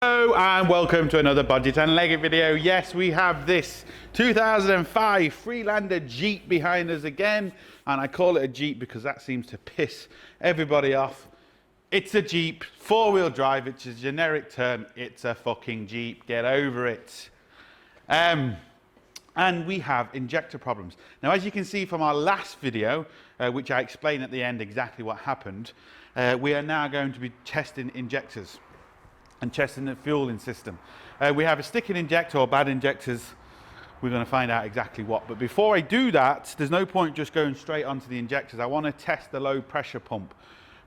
Hello and welcome to another Bodgit and Leggit video. Yes, we have this 2005 Freelander Jeep behind us again, and I call it a Jeep because that seems to piss everybody off. It's a Jeep, four-wheel drive, it's a generic term, it's a fucking Jeep, get over it. And we have injector problems. Now, as you can see from our last video, which I explain at the end exactly what happened, we are now going to be testing injectors and testing the fueling system. We have a sticking injector or bad injectors. We're going to find out exactly what. But before I do that, there's no point just going straight onto the injectors. I want to test the low pressure pump,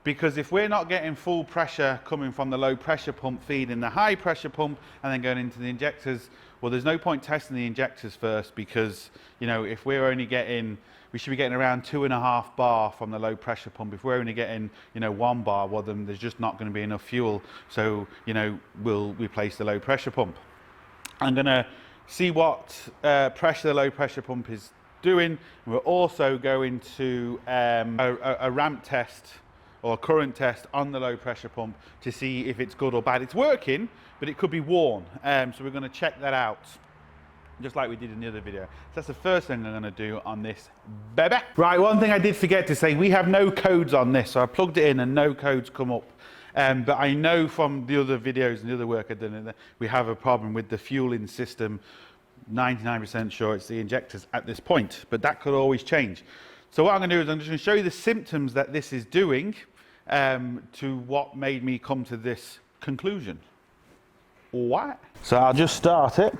because if we're not getting full pressure coming from the low pressure pump feeding the high pressure pump and then going into the injectors, well, there's no point testing the injectors first, because, you know, if we're only getting, we should be getting around 2.5 bar from the low pressure pump. If we're only getting, 1 bar, well, then there's just not going to be enough fuel. So, we'll replace the low pressure pump. I'm going to see what pressure the low pressure pump is doing. We're also going to a ramp test or a current test on the low pressure pump to see if it's good or bad. It's working, but it could be worn. So we're going to check that out, just like we did in the other video. So that's the first thing I'm going to do on this baby. Right, one thing I did forget to say, we have no codes on this. So I plugged it in and no codes come up. But I know from the other videos and the other work I've done, we have a problem with the fueling system. 99% sure it's the injectors at this point, but that could always change. So what I'm going to do is I'm just going to show you the symptoms that this is doing to what made me come to this conclusion. What? So I'll just start it.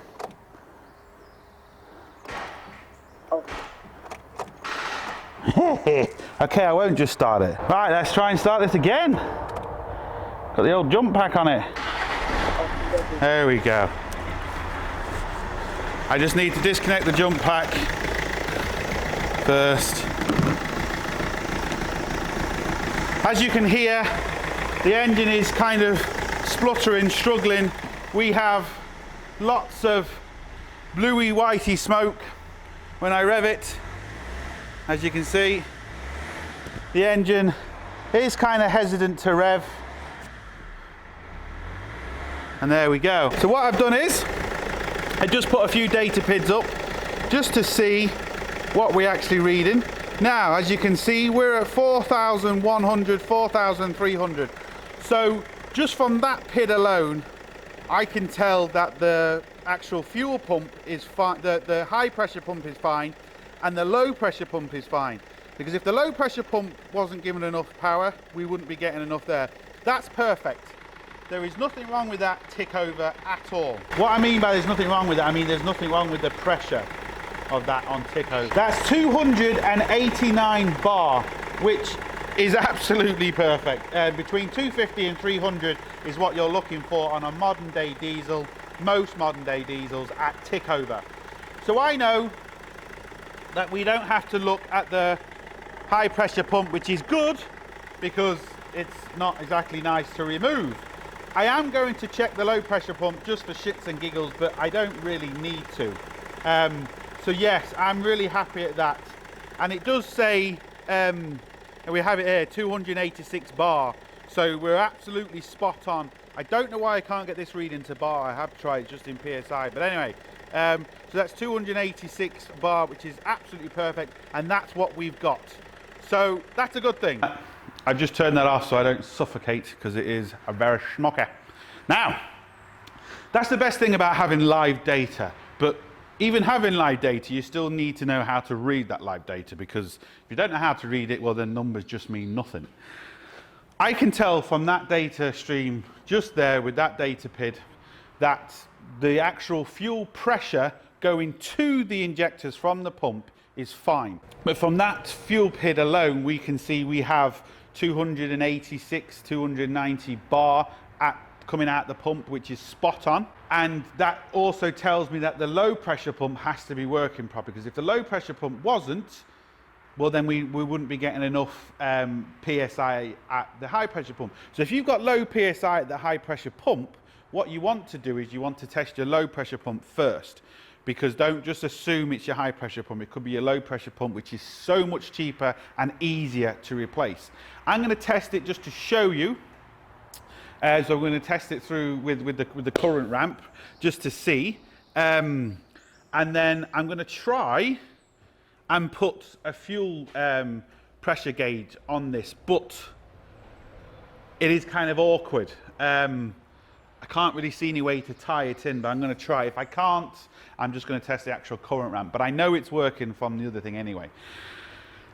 Okay, I won't just start it. Right, let's try and start this again. Got the old jump pack on it. There we go. I just need to disconnect the jump pack first. As you can hear, the engine is kind of spluttering, struggling. We have lots of bluey whitey smoke when I rev it. As you can see, the engine is kind of hesitant to rev. And there we go. So what I've done is, I just put a few data PIDs up just to see what we're actually reading. Now, as you can see, we're at 4,100, 4,300. So just from that PID alone, I can tell that the actual fuel pump is fine, the high pressure pump is fine, and the low pressure pump is fine. Because if the low pressure pump wasn't given enough power, we wouldn't be getting enough there. That's perfect. There is nothing wrong with that tick over at all. What I mean by there's nothing wrong with it, I mean there's nothing wrong with the pressure of that on tick over. That's 289 bar, which is absolutely perfect. Between 250 and 300 is what you're looking for on a modern day diesel, most modern day diesels at tick over. So I know that we don't have to look at the high pressure pump, which is good because it's not exactly nice to remove. I am going to check the low pressure pump just for shits and giggles, but I don't really need to. So yes, I'm really happy at that. And it does say, and we have it here, 286 bar. So we're absolutely spot on. I don't know why I can't get this reading to bar. I have tried just in PSI. But anyway, so that's 286 bar, which is absolutely perfect. And that's what we've got. So that's a good thing. I've just turned that off so I don't suffocate, because it is a very schmocker. Now, that's the best thing about having live data. But even having live data, you still need to know how to read that live data, because if you don't know how to read it, well, then numbers just mean nothing. I can tell from that data stream just there with that data PID that the actual fuel pressure going to the injectors from the pump is fine. But from that fuel PID alone, we can see we have 286, 290 bar coming out the pump, which is spot on. And that also tells me that the low pressure pump has to be working properly, because if the low pressure pump wasn't, well, then we wouldn't be getting enough PSI at the high pressure pump. So if you've got low PSI at the high pressure pump, what you want to do is you want to test your low pressure pump first, because don't just assume it's your high pressure pump. It could be your low pressure pump, which is so much cheaper and easier to replace. I'm going to test it just to show you So we're going to test it through with the current ramp just to see. And then I'm going to try and put a fuel pressure gauge on this, but it is kind of awkward. I can't really see any way to tie it in, but I'm going to try. If I can't, I'm just going to test the actual current ramp, but I know it's working from the other thing anyway.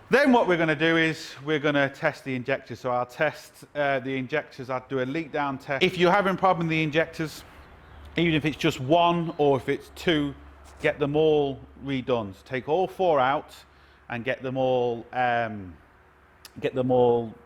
Then what we're going to do is we're going to test the injectors. So I'll test the injectors. I'll do a leak down test. If you're having a problem with the injectors, even if it's just one or if it's two, get them all redone. So take all four out and get them all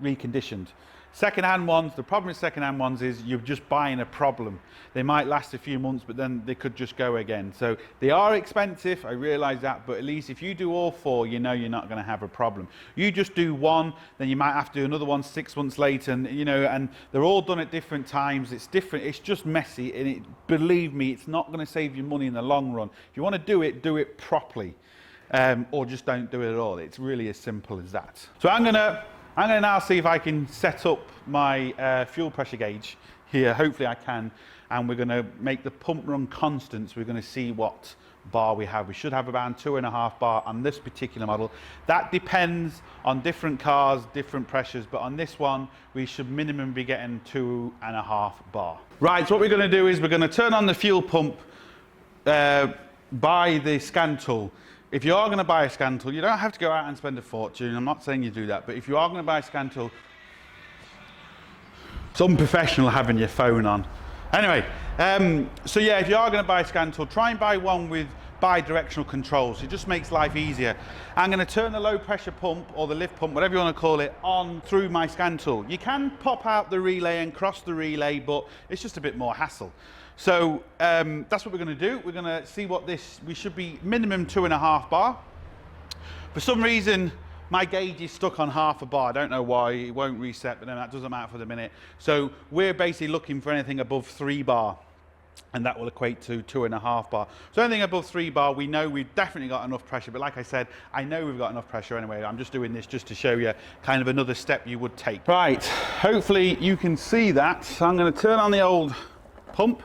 reconditioned. Second-hand ones, the problem with second-hand ones is you're just buying a problem. They might last a few months, but then they could just go again. So they are expensive, I realise that, but at least if you do all four, you know you're not going to have a problem. You just do one, then you might have to do another one 6 months later, and and they're all done at different times. It's different. It's just messy, and believe me, it's not going to save you money in the long run. If you want to do it properly, or just don't do it at all. It's really as simple as that. So I'm going to now see if I can set up my fuel pressure gauge here. Hopefully I can. And we're going to make the pump run constant. So we're going to see what bar we have. We should have around 2.5 bar on this particular model. That depends on different cars, different pressures. But on this one, we should minimum be getting 2.5 bar. Right, so what we're going to do is we're going to turn on the fuel pump by the scan tool. If you are going to buy a scan tool, you don't have to go out and spend a fortune. I'm not saying you do that, but if you are going to buy a scan tool, it's unprofessional having your phone on. Anyway, so yeah, if you are going to buy a scan tool, try and buy one with bi-directional controls. It just makes life easier. I'm going to turn the low pressure pump or the lift pump, whatever you want to call it, on through my scan tool. You can pop out the relay and cross the relay, but it's just a bit more hassle. So that's what we're going to do. We're going to see what we should be minimum 2.5 bar. For some reason, my gauge is stuck on 0.5 bar. I don't know why. It won't reset, but then that doesn't matter for the minute. So we're basically looking for anything above 3 bar, and that will equate to 2.5 bar. So anything above 3 bar, we know we've definitely got enough pressure. But like I said, I know we've got enough pressure anyway. I'm just doing this just to show you kind of another step you would take. Right, hopefully you can see that. So I'm going to turn on the old pump.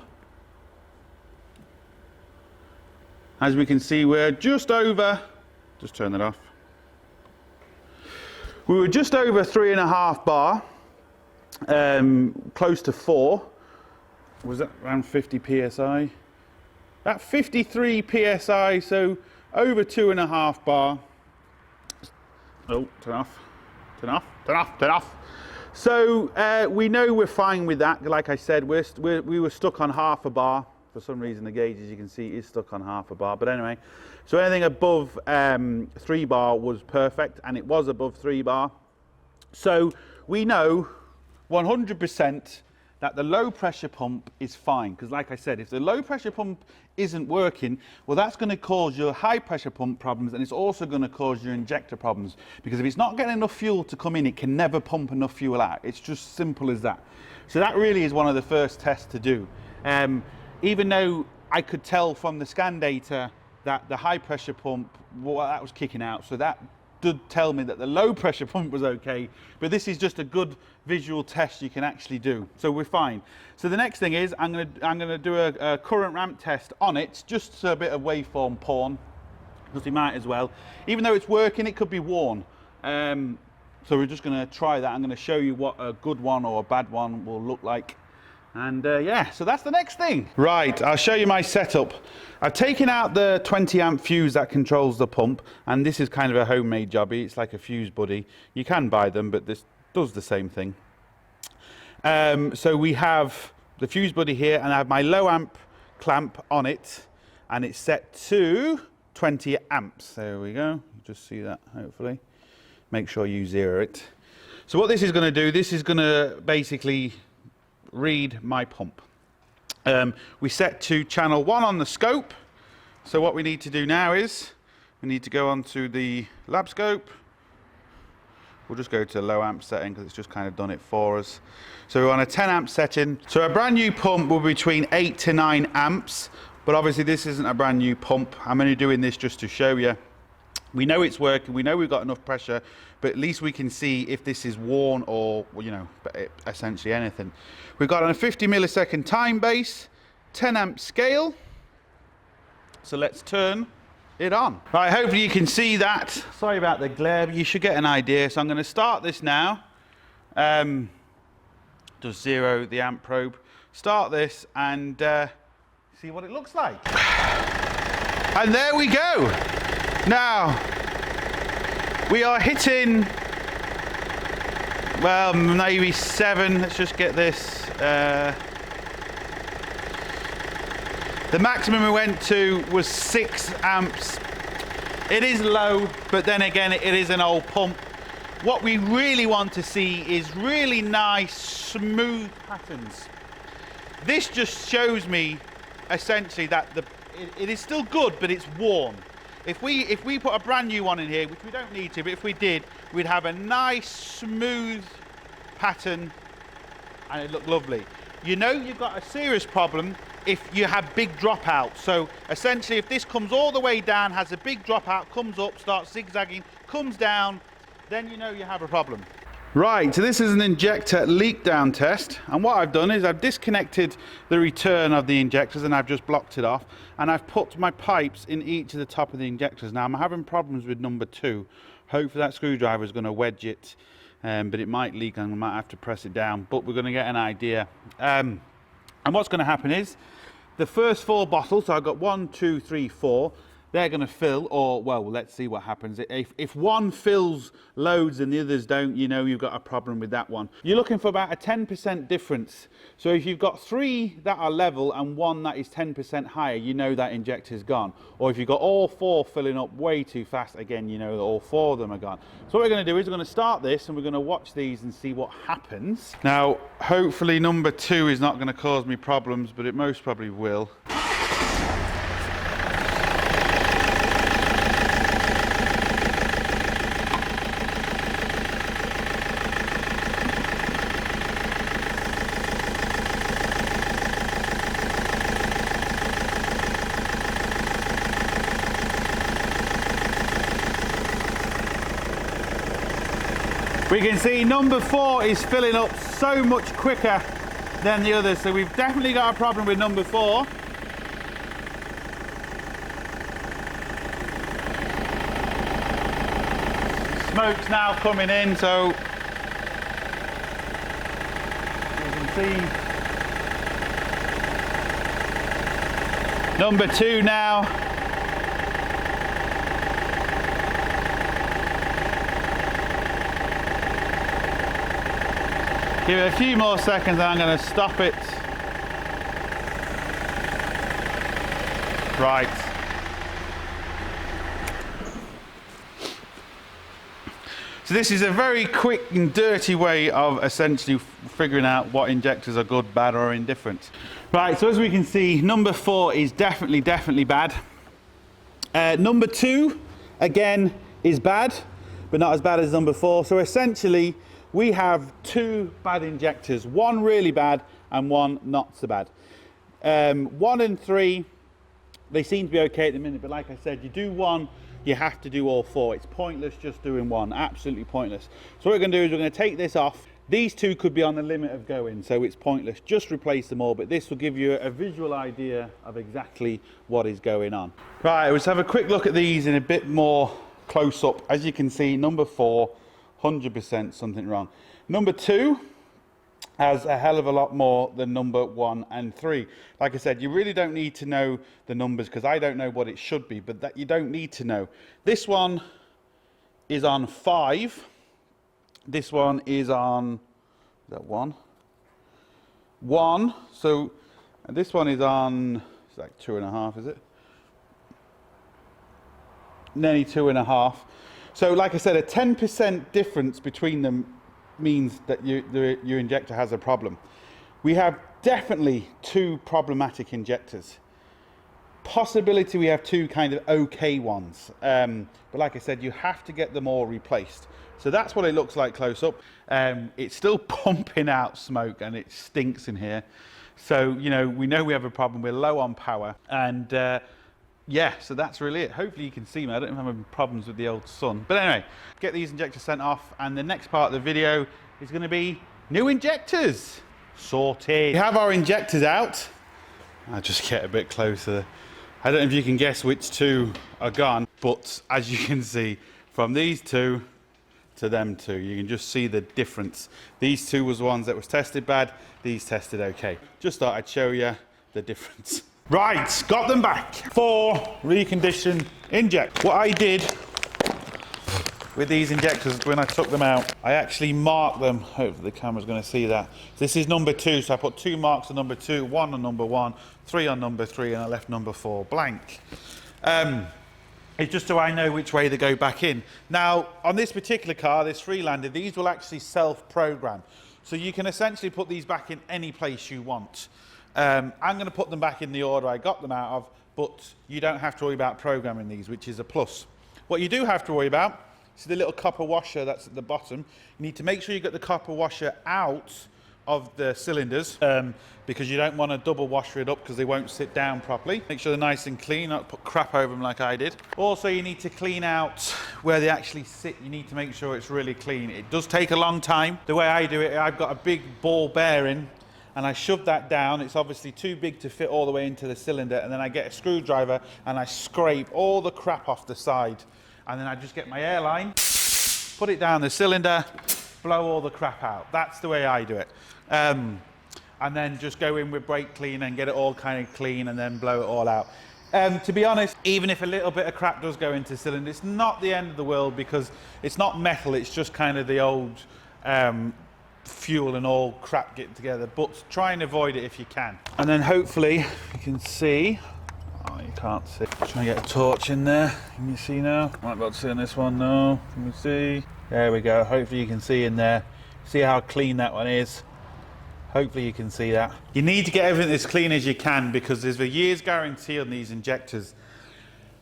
As we can see, we're just over, just turn that off. We were just over 3.5 bar, close to 4. Was that around 50 PSI? At 53 PSI, so over 2.5 bar. Oh, turn off, turn off, turn off, turn off. So we know we're fine with that. Like I said, we were stuck on 0.5 bar. For some reason, the gauge, as you can see, is stuck on 0.5 bar. But anyway, so anything above 3 bar was perfect, and it was above 3 bar. So we know 100% that the low pressure pump is fine. Because like I said, if the low pressure pump isn't working, well, that's going to cause your high pressure pump problems, and it's also going to cause your injector problems. Because if it's not getting enough fuel to come in, it can never pump enough fuel out. It's just simple as that. So that really is one of the first tests to do. Even though I could tell from the scan data that the high pressure pump, well, that was kicking out, so that did tell me that the low pressure pump was okay, but this is just a good visual test you can actually do, so we're fine. So the next thing is I'm gonna do a current ramp test on it, just a bit of waveform porn, because we might as well. Even though it's working, it could be worn. So we're just gonna try that. I'm gonna show you what a good one or a bad one will look like. And yeah, so that's the next thing. Right, I'll show you my setup. I've taken out the 20 amp fuse that controls the pump, and this is kind of a homemade jobby. It's like a fuse buddy. You can buy them, but this does the same thing. So we have the fuse buddy here, and I have my low amp clamp on it, and it's set to 20 amps. There we go. You just see that, hopefully. Make sure you zero it. So what this is going to do, this is going to basically read my pump. We set to channel 1 on the scope. So what we need to do now is we need to go onto the lab scope. We'll just go to low amp setting because it's just kind of done it for us. So we're on a 10 amp setting. So a brand new pump will be between 8 to 9 amps, but obviously this isn't a brand new pump. I'm only doing this just to show you. We know it's working, we know we've got enough pressure, but at least we can see if this is worn or, you know, essentially anything. We've got on a 50 millisecond time base, 10 amp scale. So let's turn it on. Right, hopefully you can see that. Sorry about the glare, but you should get an idea. So I'm going to start this now. Just zero the amp probe. Start this and see what it looks like. And there we go. Now, we are hitting, well, maybe 7. Let's just get this. The maximum we went to was 6 amps. It is low, but then again, it is an old pump. What we really want to see is really nice, smooth patterns. This just shows me, essentially, that it is still good, but it's worn. If we put a brand new one in here, which we don't need to, but if we did, we'd have a nice, smooth pattern, and it'd look lovely. You know you've got a serious problem if you have big dropouts. So essentially, if this comes all the way down, has a big dropout, comes up, starts zigzagging, comes down, then you know you have a problem. Right, so this is an injector leak down test, and what I've done is I've disconnected the return of the injectors and I've just blocked it off, and I've put my pipes in each of the top of the injectors. Now I'm having problems with number 2. Hopefully that screwdriver is going to wedge it, but it might leak and I might have to press it down, but we're going to get an idea. And what's going to happen is the first 4 bottles, so I've got 1, 2, 3, 4, they're going to fill, or, well, let's see what happens. If one fills loads and the others don't, you know you've got a problem with that one. You're looking for about a 10% difference. So if you've got 3 that are level and 1 that is 10% higher, you know that injector's gone. Or if you've got all 4 filling up way too fast, again, you know that all 4 of them are gone. So what we're going to do is we're going to start this and we're going to watch these and see what happens. Now, hopefully number 2 is not going to cause me problems, but it most probably will. We can see number 4 is filling up so much quicker than the others, so we've definitely got a problem with number 4. Smoke's now coming in, so you can see number 2 now. Give it a few more seconds and I'm going to stop it. Right. So this is a very quick and dirty way of essentially figuring out what injectors are good, bad or indifferent. Right, so as we can see, number 4 is definitely bad. Number 2, again, is bad, but not as bad as number 4. So essentially, we have 2 bad injectors, 1 really bad and 1 not so bad. 1 and 3, they seem to be okay at the minute, but like I said, you do 1, you have to do all 4. It's pointless just doing 1, absolutely pointless. So what we're going to do is we're going to take this off. These 2 could be on the limit of going, so it's pointless. Just replace them all, but this will give you a visual idea of exactly what is going on. Right, let's have a quick look at these in a bit more close up. As you can see, number 4, 100% something wrong. Number 2 has a hell of a lot more than number 1 and 3. Like I said, you really don't need to know the numbers because I don't know what it should be, but that you don't need to know. This one is on 5. This one is on, is that 1? 1. So this one is on, it's like 2.5, is it? Nearly 2.5. So like I said, a 10% difference between them means that your injector has a problem. We have definitely 2 problematic injectors. Possibility we have 2 kind of okay ones. But like I said, you have to get them all replaced. So that's what it looks like close up. It's still pumping out smoke and it stinks in here. So, you know we have a problem. We're low on power and yeah, so that's really it. Hopefully you can see me. I don't have any problems with the old sun. But anyway, get these injectors sent off, and the next part of the video is going to be new injectors sorted. We have our injectors out. I'll just get a bit closer. I don't know if you can guess which two are gone, but as you can see, from these two to them two, you can just see the difference. These two was ones that was tested bad, these tested okay. Just thought I'd show you the difference. Right, got them back for recondition inject. What I did with these injectors when I took them out, I actually marked them. Hopefully the camera's going to see that. This is number 2, so I put 2 marks on number 2, 1 on number 1, 3 on number 3, and I left number 4 blank. It's just so I know which way they go back in. Now, on this particular car, this Freelander, these will actually self-program. So you can essentially put these back in any place you want. I'm going to put them back in the order I got them out of, but you don't have to worry about programming these, which is a plus. What you do have to worry about is the little copper washer that's at the bottom. You need to make sure you get the copper washer out of the cylinders because you don't want to double washer it up because they won't sit down properly. Make sure they're nice and clean, not put crap over them like I did. Also, you need to clean out where they actually sit. You need to make sure it's really clean. It does take a long time. The way I do it, I've got a big ball bearing and I shove that down. It's obviously too big to fit all the way into the cylinder, and then I get a screwdriver and I scrape all the crap off the side, and then I just get my airline, put it down the cylinder, blow all the crap out. That's the way I do it. And then just go in with brake cleaner and get it all kind of clean and then blow it all out. To be honest, even if a little bit of crap does go into the cylinder, it's not the end of the world because it's not metal, it's just kind of the old fuel and all crap getting together, but try and avoid it if you can. And then hopefully you can see, oh you can't see, try and get a torch in there. Can you see now? Might be able to see on this one, no, can you see? There we go, hopefully you can see in there. See how clean that one is? Hopefully you can see that. You need to get everything as clean as you can because there's a year's guarantee on these injectors.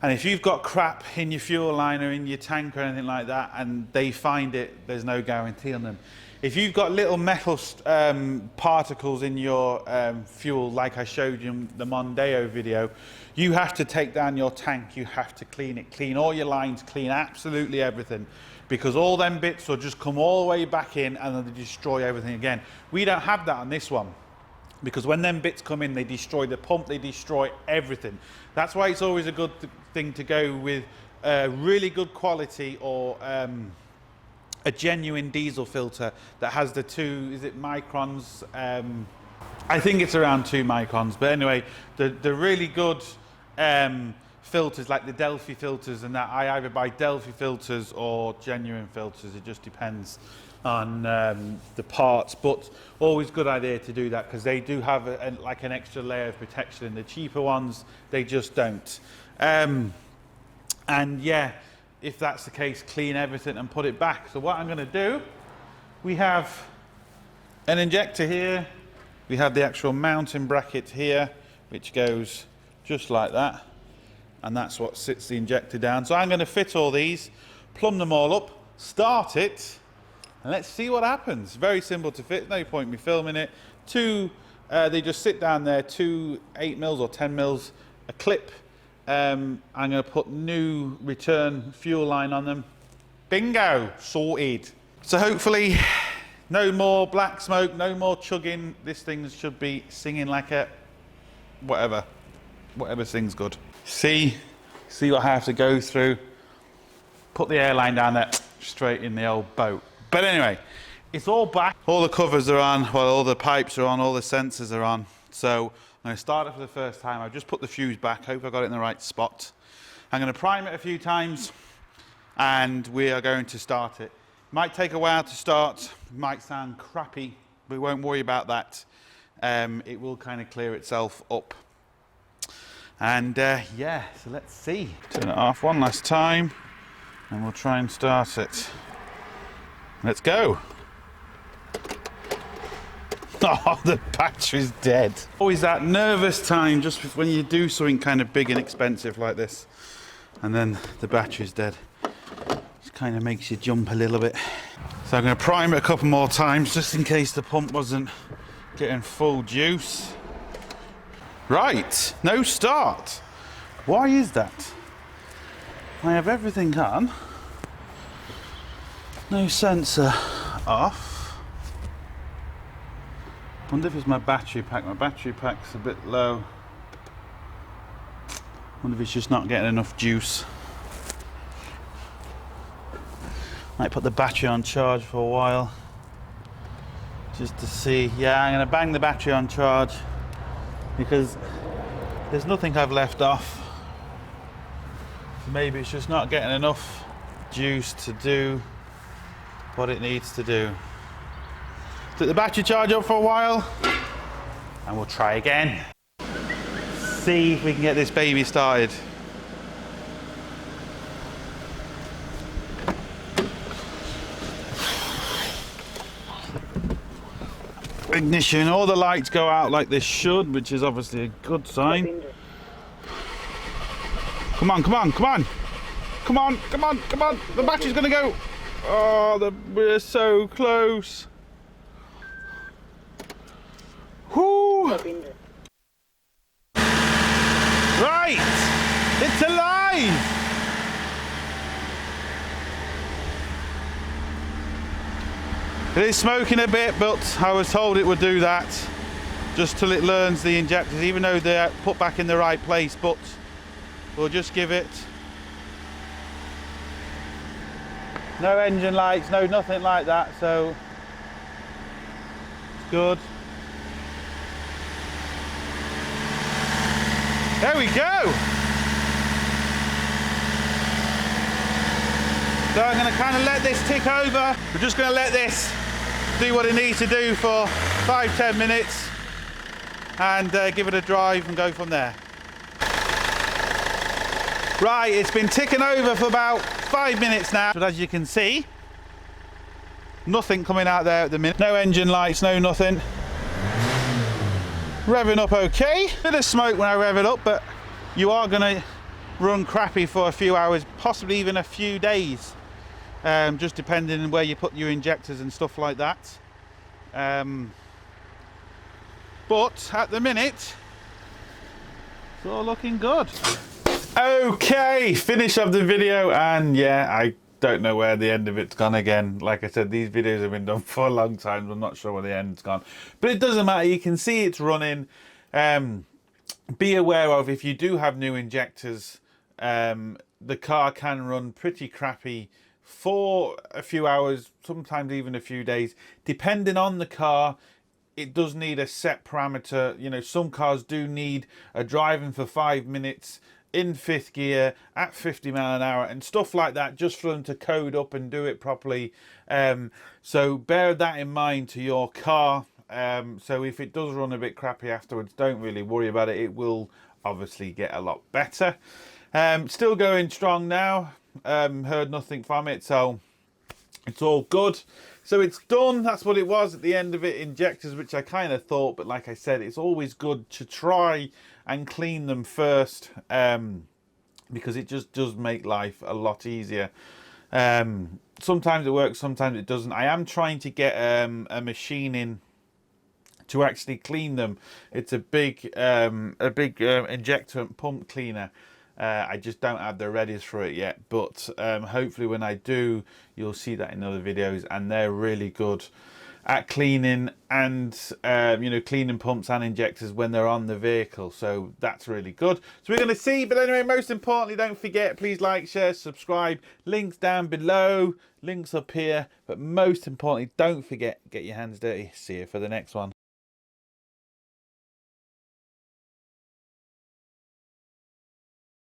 And if you've got crap in your fuel line or in your tank or anything like that and they find it, there's no guarantee on them. If you've got little metal particles in your fuel, like I showed you in the Mondeo video, you have to take down your tank, you have to clean it, clean all your lines, clean absolutely everything, because all them bits will just come all the way back in and then they destroy everything again. We don't have that on this one, because when them bits come in, they destroy the pump, they destroy everything. That's why it's always a good thing to go with really good quality or a genuine diesel filter that has the 2, is it microns? I think it's around 2 microns, but anyway, the really good filters like the Delphi filters and that, I either buy Delphi filters or genuine filters, it just depends on the parts, but always good idea to do that because they do have like an extra layer of protection, and the cheaper ones, they just don't. And yeah, if that's the case, clean everything and put it back. So what I'm going to do, we have an injector here, we have the actual mounting bracket here, which goes just like that, and that's what sits the injector down. So I'm going to fit all these, plumb them all up, start it, and let's see what happens. Very simple to fit, no point in me filming it. They just sit down there, 2 8mm or 10mm, a clip. I'm going to put new return fuel line on them. Bingo, sorted. So hopefully no more black smoke, no more chugging. This thing should be singing like a whatever sings good. See what I have to go through. Put the airline down there, straight in the old boat. But anyway, it's all back. All the covers are on, well, all the pipes are on, all the sensors are on. So I'm going to start it for the first time. I've just put the fuse back. Hope I got it in the right spot. I'm going to prime it a few times and we are going to start it. Might take a while to start. Might sound crappy, but we won't worry about that. It will kind of clear itself up. And yeah, so let's see. Turn it off one last time and we'll try and start it. Let's go. Oh, the battery's dead. Always that nervous time just when you do something kind of big and expensive like this, and then the battery's dead. It kind of makes you jump a little bit. So I'm going to prime it a couple more times just in case the pump wasn't getting full juice. Right, no start. Why is that? I have everything on. No sensor off. Wonder if it's my battery pack. My battery pack's a bit low. Wonder if it's just not getting enough juice. Might put the battery on charge for a while. Just to see. Yeah, I'm going to bang the battery on charge because there's nothing I've left off. So maybe it's just not getting enough juice to do what it needs to do. Let the battery charge up for a while and we'll try again. See if we can get this baby started. Ignition, all the lights go out like they should, which is obviously a good sign. Come on, come on, come on. Come on, come on, come on. The battery's gonna go. Oh, we're so close. Whoo! Right! It's alive! It is smoking a bit, but I was told it would do that just till it learns the injectors, even though they're put back in the right place, but we'll just give it. No engine lights, no nothing like that, so it's good. There we go! So I'm going to kind of let this tick over. We're just going to let this do what it needs to do for 5-10 minutes and give it a drive and go from there. Right, it's been ticking over for about 5 minutes now, but as you can see, nothing coming out there at the minute. No engine lights, no nothing. Revving up okay. Bit of smoke when I rev it up, but you are going to run crappy for a few hours, possibly even a few days. Just depending on where you put your injectors and stuff like that. But at the minute, it's all looking good. Okay, finish of the video, and yeah, I don't know where the end of it's gone again. Like I said, these videos have been done for a long time, so I'm not sure where the end's gone. But it doesn't matter, you can see it's running. Be aware of, if you do have new injectors, the car can run pretty crappy for a few hours, sometimes even a few days, depending on the car. It does need a set parameter. You know, some cars do need a driving for 5 minutes in 5th gear at 50 mile an hour and stuff like that, just for them to code up and do it properly. So bear that in mind to your car. So if it does run a bit crappy afterwards, don't really worry about it. It will obviously get a lot better. Still going strong now. Heard nothing from it, so it's all good. So it's done. That's what it was at the end of it. Injectors, which I kind of thought, but like I said, it's always good to try and clean them first, because it just does make life a lot easier. Sometimes it works, sometimes it doesn't. I am trying to get a machine in to actually clean them. It's a big injector and pump cleaner. I just don't have the readies for it yet, but hopefully when I do, you'll see that in other videos, and they're really good at cleaning and cleaning pumps and injectors when they're on the vehicle, so that's really good. So we're going to see, but anyway, most importantly, don't forget, please like, share, subscribe, links down below, links up here, but most importantly, don't forget, get your hands dirty. See you for the next one.